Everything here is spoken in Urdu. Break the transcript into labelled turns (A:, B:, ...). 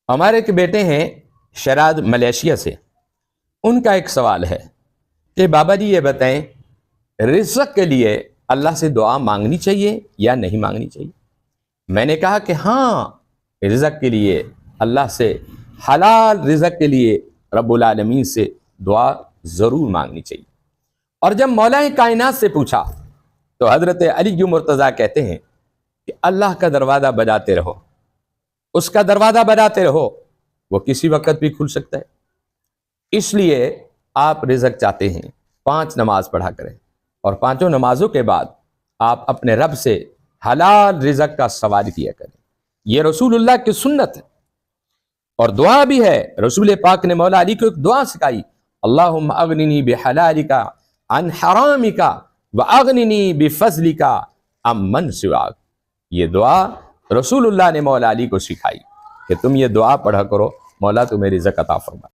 A: ہمارے ایک بیٹے ہیں شراد ملیشیا سے، ان کا ایک سوال ہے کہ بابا جی یہ بتائیں رزق کے لیے اللہ سے دعا مانگنی چاہیے یا نہیں مانگنی چاہیے؟ میں نے کہا کہ ہاں، رزق کے لیے اللہ سے، حلال رزق کے لیے رب العالمین سے دعا ضرور مانگنی چاہیے۔ اور جب مولا کائنات سے پوچھا تو حضرت علی مرتضیٰ کہتے ہیں کہ اللہ کا دروازہ بجاتے رہو، اس کا دروازہ بجاتے رہو، وہ کسی وقت بھی کھل سکتا ہے۔ اس لیے آپ رزق چاہتے ہیں 5 نماز پڑھا کریں، اور 5 نمازوں کے بعد آپ اپنے رب سے حلال رزق کا سوال کیا کریں۔ یہ رسول اللہ کی سنت ہے، اور دعا بھی ہے۔ رسول پاک نے مولا علی کو ایک دعا سکھائی، اللہم اغننی بحلالک عن حرامک واغننی بفضلک عمن سواک۔ یہ دعا رسول اللہ نے مولا علی کو سکھائی کہ تم یہ دعا پڑھا کرو، مولا تمہیں رزق عطا فرمائے۔